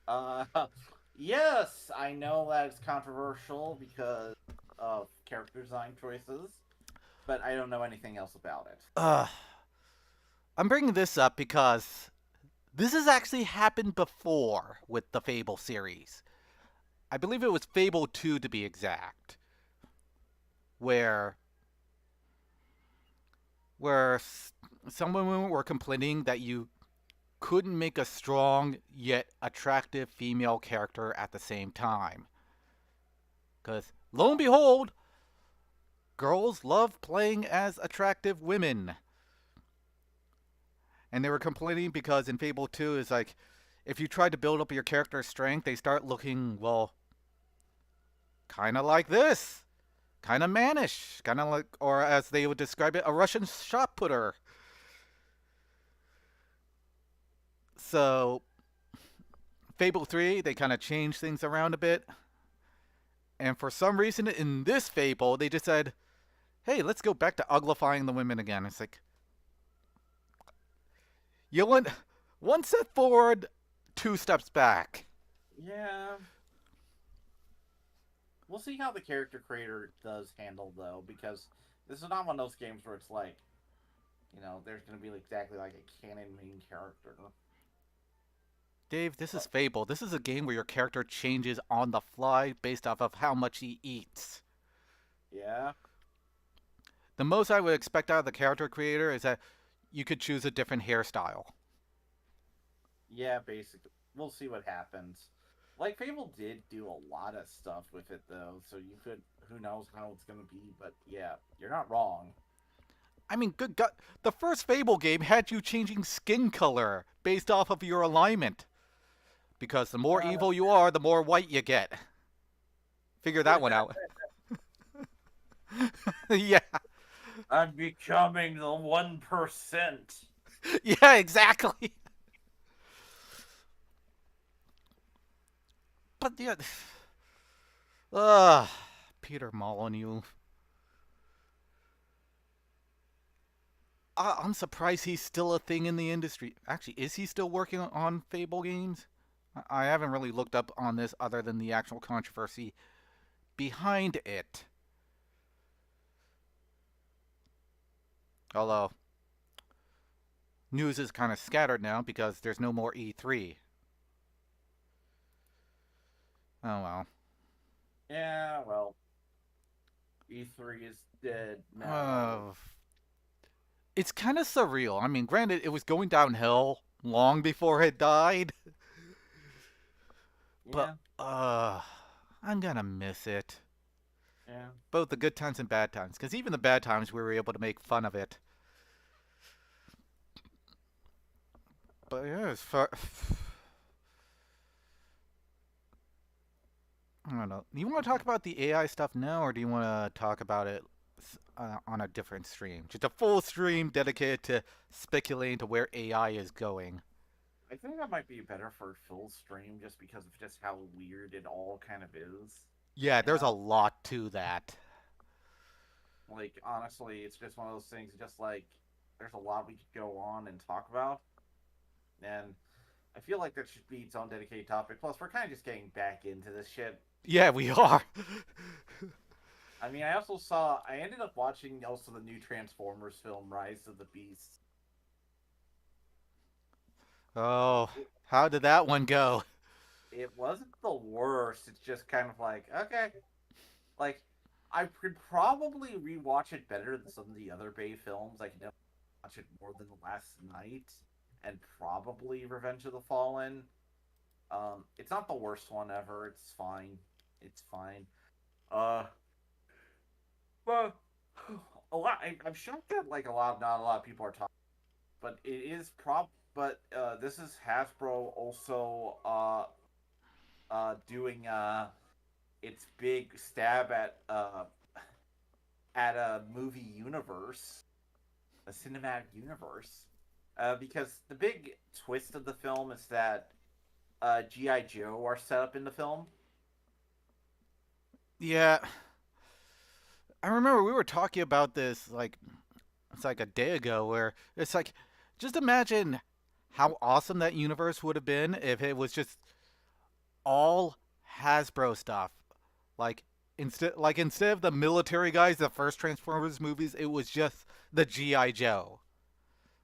[SPEAKER 2] Uh, yes, I know that it's controversial because of character design choices, but I don't know anything else about it.
[SPEAKER 1] Uh, I'm bringing this up because this has actually happened before with the Fable series. I believe it was Fable 2 to be exact, where where some women were complaining that you couldn't make a strong yet attractive female character at the same time. Because lo and behold, girls love playing as attractive women. And they were complaining because in Fable 2 is like if you try to build up your character's strength, they start looking, well, kind of like this. Kind of mannish. Kind of like, or as they would describe it, a Russian shot putter. So, Fable 3, they kind of changed things around a bit. And for some reason, in this Fable, they just said, hey, let's go back to uglifying the women again. It's like, you went one step forward, two steps back.
[SPEAKER 2] Yeah, we'll see how the character creator does handle though, because this is not one of those games where it's like, there's gonna be exactly like a canon main character.
[SPEAKER 1] Dave, this is
[SPEAKER 2] But
[SPEAKER 1] Fable. This is a game where your character changes on the fly based off of how much he eats.
[SPEAKER 2] yeah,
[SPEAKER 1] The most I would expect out of the character creator is that you could choose a different hairstyle.
[SPEAKER 2] Yeah, basically. We'll see what happens. Like Fable did do a lot of stuff with it though, so you could who knows how it's gonna be, but yeah, you're not wrong.
[SPEAKER 1] I mean, good God, the first Fable game had you changing skin color based off of your alignment. Because the more
[SPEAKER 2] That's
[SPEAKER 1] evil you are, the more white you get. Figure that one out. Yeah,
[SPEAKER 2] I'm becoming the 1%.
[SPEAKER 1] yeah, exactly. But yeah, ugh, Peter Molyneux. I'm surprised he's still a thing in the industry. Actually, is he still working on Fable games? I haven't really looked up on this other than the actual controversy behind it. Although, news is kind of scattered now because there's no more E3. Oh well.
[SPEAKER 2] Yeah, well, E3 is dead now.
[SPEAKER 1] Uh, it's kind of surreal. I mean, granted, it was going downhill long before it died, but
[SPEAKER 2] Yeah,
[SPEAKER 1] uh, I'm gonna miss it.
[SPEAKER 2] yeah.
[SPEAKER 1] Both the good times and bad times, because even the bad times we were able to make fun of it. But yeah, as far I don't know. Do you want to talk about the AI stuff now, or do you want to talk about it on a different stream? Just a full stream dedicated to speculating to where AI is going.
[SPEAKER 2] I think that might be better for full stream just because of just how weird it all kind of is.
[SPEAKER 1] Yeah,
[SPEAKER 2] You
[SPEAKER 1] there's a
[SPEAKER 2] know?
[SPEAKER 1] lot to that.
[SPEAKER 2] Like, honestly, it's just one of those things, just like, there's a lot we could go on and talk about. And I feel like that should be its own dedicated topic. Plus, we're kind of just getting back into this shit.
[SPEAKER 1] Yeah, we are.
[SPEAKER 2] I mean, I ended up watching also the new Transformers film, Rise of the Beast.
[SPEAKER 1] Oh, how did that one go?
[SPEAKER 2] It wasn't the worst. It's just kind of like, okay. Like, I could probably rewatch it better than some of the other Bay films. I could watch it more than The Last Night and probably Revenge of the Fallen. It's not the worst one ever. It's fine. It's fine. Uh, but I'm shocked that like not a lot of people are talking. But it is But this is Hasbro also doing its big stab at a movie universe, a cinematic universe. Because the big twist of the film is that GI Joe are set up in the film.
[SPEAKER 1] Yeah, I remember we were talking about this like it's like a day ago where it's like just imagine how awesome that universe would have been if it was just all Hasbro stuff. Like instead of the military guys, the first Transformers movies, it was just the GI Joe.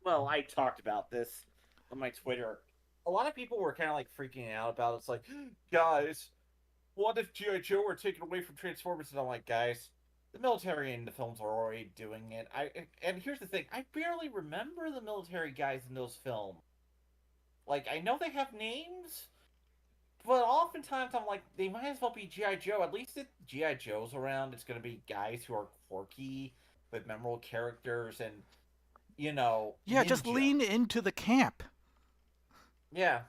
[SPEAKER 2] Well, I talked about this on my Twitter. A lot of people were kind of like freaking out about it. It's like, guys, what if GI Joe were taken away from Transformers? And I'm like, guys, the military in the films are already doing it. And here's the thing: I barely remember the military guys in those films. Like, I know they have names, but oftentimes I'm like, they might as well be GI Joe. At least if GI Joe's around, it's gonna be guys who are quirky with memorable characters and
[SPEAKER 1] Yeah, just
[SPEAKER 2] ninja.
[SPEAKER 1] lean into the camp.
[SPEAKER 2] Yeah.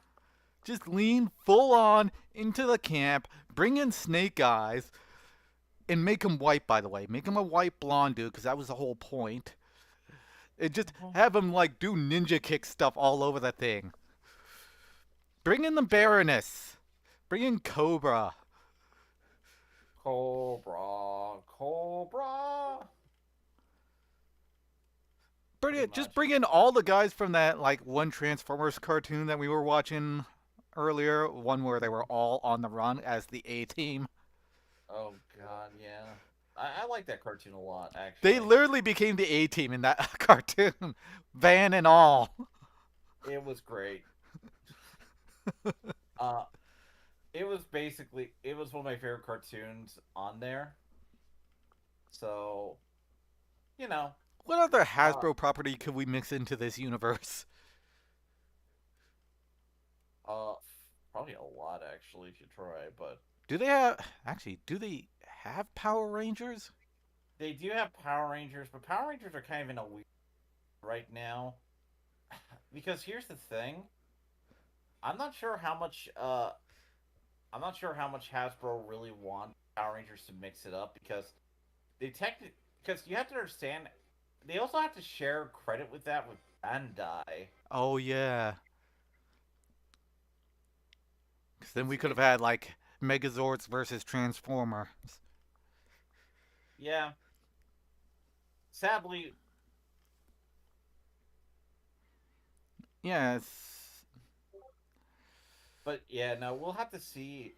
[SPEAKER 1] Just lean full on into the camp. Bring in Snake Eyes and make him white. By the way, make him a white blonde dude because that was the whole point. And just have him like do ninja kick stuff all over the thing. Bring in the Baroness. Bring in Cobra.
[SPEAKER 2] Cobra, Cobra. Pretty
[SPEAKER 1] Just
[SPEAKER 2] much.
[SPEAKER 1] bring in all the guys from that like one Transformers cartoon that we were watching earlier. One where they were all on the run as the A team.
[SPEAKER 2] Oh God, yeah. I like that cartoon a lot,
[SPEAKER 1] They
[SPEAKER 2] actually.
[SPEAKER 1] literally became the A team in that cartoon, van and all.
[SPEAKER 2] It was great. Uh, it was one of my favorite cartoons on there. So you know,
[SPEAKER 1] What other
[SPEAKER 2] uh,
[SPEAKER 1] Hasbro property could we mix into this universe?
[SPEAKER 2] Uh, Probably a lot actually if you try, but
[SPEAKER 1] Do they have actually? Do they have Power Rangers?
[SPEAKER 2] they do have Power Rangers, but Power Rangers are kind of in a weird right now because here's the thing: I'm not sure how much I'm not sure how much Hasbro really wants Power Rangers to mix it up they technically because you have to understand they also have to share credit with that with Bandai.
[SPEAKER 1] Oh yeah, because then we could have
[SPEAKER 2] It's
[SPEAKER 1] had like Megazords versus Transformers.
[SPEAKER 2] yeah. Sadly,
[SPEAKER 1] Yes.
[SPEAKER 2] but yeah, no, we'll have to see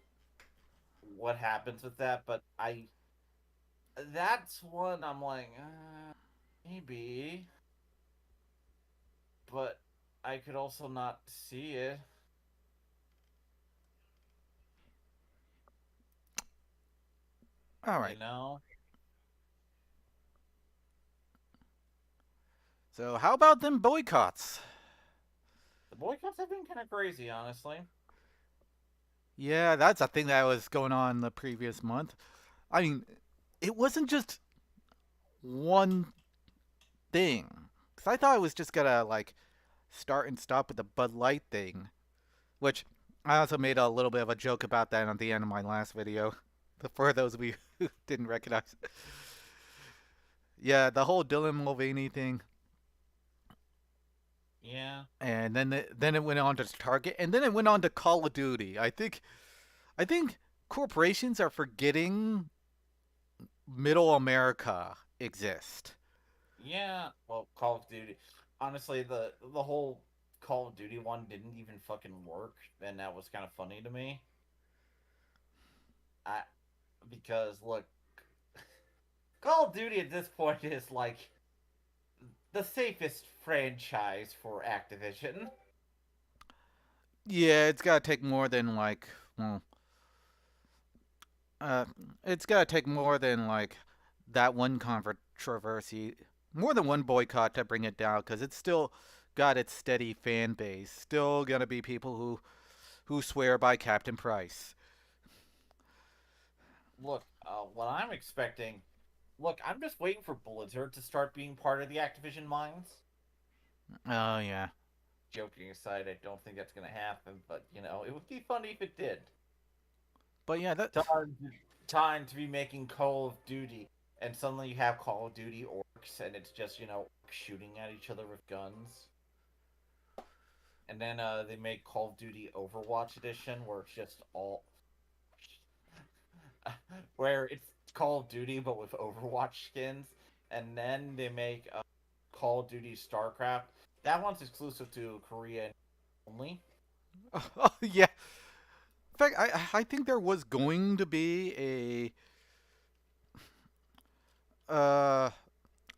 [SPEAKER 2] what happens with that. But I that's one I'm like maybe, but I could also not see it.
[SPEAKER 1] All
[SPEAKER 2] You
[SPEAKER 1] right.
[SPEAKER 2] know,
[SPEAKER 1] So how about them boycotts?
[SPEAKER 2] the boycotts have been kind of crazy, honestly.
[SPEAKER 1] Yeah, that's a thing that was going on the previous month. I mean, it wasn't just one thing. Cause I thought it was just gonna like start and stop with the Bud Light thing, which I also made a little bit of a joke about that at the end of my last video. For those of you who didn't recognize, yeah, the whole Dylan Mulvaney thing,
[SPEAKER 2] Yeah,
[SPEAKER 1] and then it went on to Target, and then it went on to Call of Duty. I think corporations are forgetting Middle America exist.
[SPEAKER 2] yeah. Well, Call of Duty. Honestly, the whole Call of Duty one didn't even fucking work, and that was kind of funny to me. I because look, Call of Duty at this point is like the safest franchise for Activision.
[SPEAKER 1] Yeah, it's gotta take more than like, well, uh, it's gotta take more than like that one controversy, more than one boycott to bring it down, because it's still got its steady fan base. Still gonna be people who swear by Captain Price.
[SPEAKER 2] Look, what I'm expecting. Look, I'm just waiting for Blizzard to start being part of the Activision minds.
[SPEAKER 1] Oh yeah,
[SPEAKER 2] Joking aside, I don't think that's gonna happen, but it would be funny if it did.
[SPEAKER 1] but yeah, that
[SPEAKER 2] Time, time to be making Call of Duty, and suddenly you have Call of Duty orcs, and it's just shooting at each other with guns. And then they make Call of Duty Overwatch Edition, where it's just all where it's Call of Duty but with Overwatch skins, and then they make Call of Duty StarCraft. That one's exclusive to Korea only.
[SPEAKER 1] oh yeah. In fact, I think there was going to be uh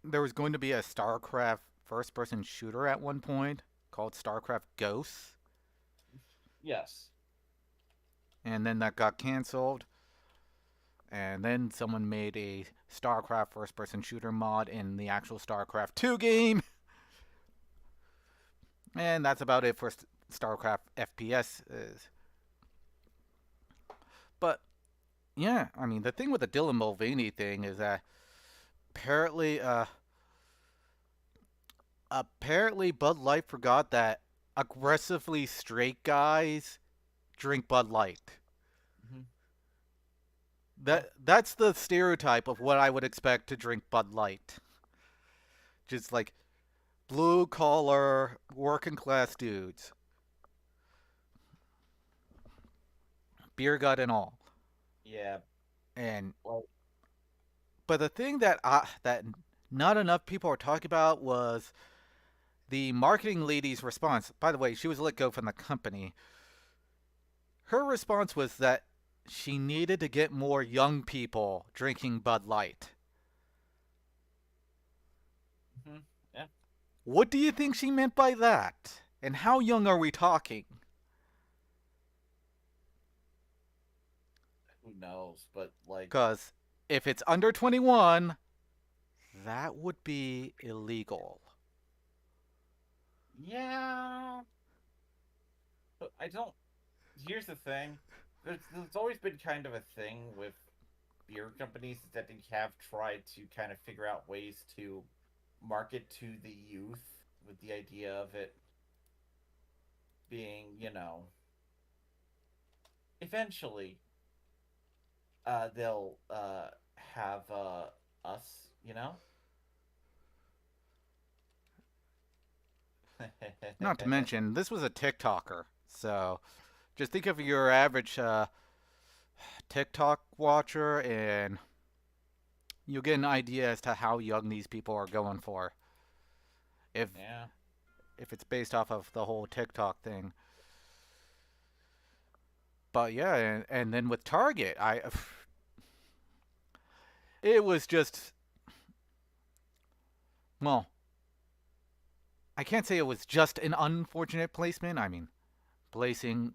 [SPEAKER 1] there was going to be a StarCraft first person shooter at one point called StarCraft Ghosts,
[SPEAKER 2] Yes.
[SPEAKER 1] and then that got canceled. And then someone made a StarCraft first person shooter mod in the actual StarCraft 2 game. And that's about it for StarCraft FPS. But yeah, I mean, the thing with the Dylan Mulvaney thing is that apparently, apparently Bud Light forgot that aggressively straight guys drink Bud Light.
[SPEAKER 2] Hmm. Yeah.
[SPEAKER 1] That's the stereotype of what I would expect to drink Bud Light. Just like blue collar working class dudes, beer gut and all.
[SPEAKER 2] Yeah.
[SPEAKER 1] And
[SPEAKER 2] Well.
[SPEAKER 1] but the thing that not enough people are talking about was the marketing lady's response. By the way, she was let go from the company. Her response was that she needed to get more young people drinking Bud Light.
[SPEAKER 2] Hmm. Yeah.
[SPEAKER 1] What do you think she meant by that? And how young are we talking?
[SPEAKER 2] Who knows? But like,
[SPEAKER 1] Because if it's under 21, that would be illegal.
[SPEAKER 2] yeah. But I don't. here's the thing. There's always been kind of a thing with beer companies that they have tried to kind of figure out ways to market to the youth with the idea of it being, eventually they'll have us,
[SPEAKER 1] Not to mention, this was a TikToker. So just think of your average TikTok watcher, and you'll get an idea as to how young these people are going for. If
[SPEAKER 2] Yeah.
[SPEAKER 1] if it's based off of the whole TikTok thing. But yeah, and then with Target, it was just, well, I can't say it was just an unfortunate placement. I mean, placing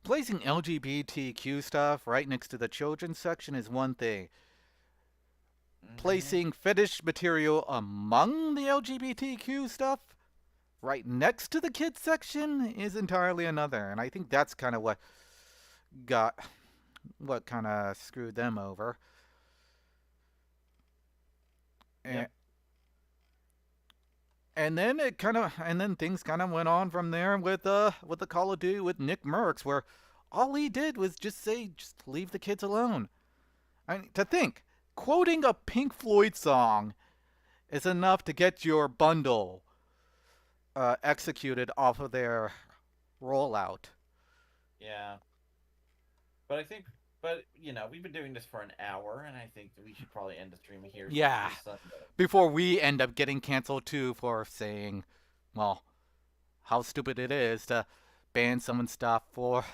[SPEAKER 1] placing LGBTQ stuff right next to the children's section is one thing.
[SPEAKER 2] Hmm.
[SPEAKER 1] Placing fetish material among the LGBTQ stuff right next to the kids section is entirely another. And I think that's kind of got what kind of screwed them over. And,
[SPEAKER 2] Yep.
[SPEAKER 1] and then things kind of went on from there with the Call of Duty with Nick Merckx, where all he did was just say, just leave the kids alone. I mean, to think, quoting a Pink Floyd song is enough to get your bundle executed off of their rollout.
[SPEAKER 2] Yeah. But I think, but we've been doing this for an hour, and I think that we should probably end the stream here since it
[SPEAKER 1] Yeah,
[SPEAKER 2] is Sunday.
[SPEAKER 1] before we end up getting canceled too for saying, well, how stupid it is to ban someone's stuff for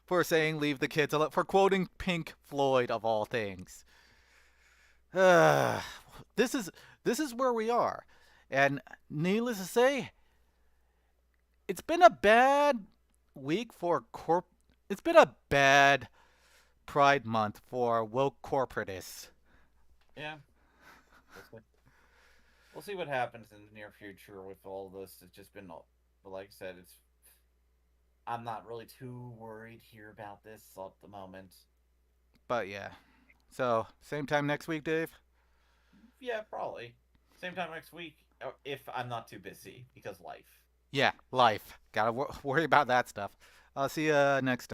[SPEAKER 1] for saying leave the kids alone, for quoting Pink Floyd of all things. Uh, this is this is where we are, and needless to say, it's been a bad week for corp. It's been a bad Pride Month for woke corporatists.
[SPEAKER 2] Yeah. We'll see. We'll see what happens in the near future with all this. It's just been, but like I said, it's. I'm not really too worried here about this at the moment.
[SPEAKER 1] But yeah, so same time next week, Dave.
[SPEAKER 2] Yeah, probably. Same time next week, if I'm not too busy because life.
[SPEAKER 1] Yeah, life. Gotta worry about that stuff. I'll see you next time.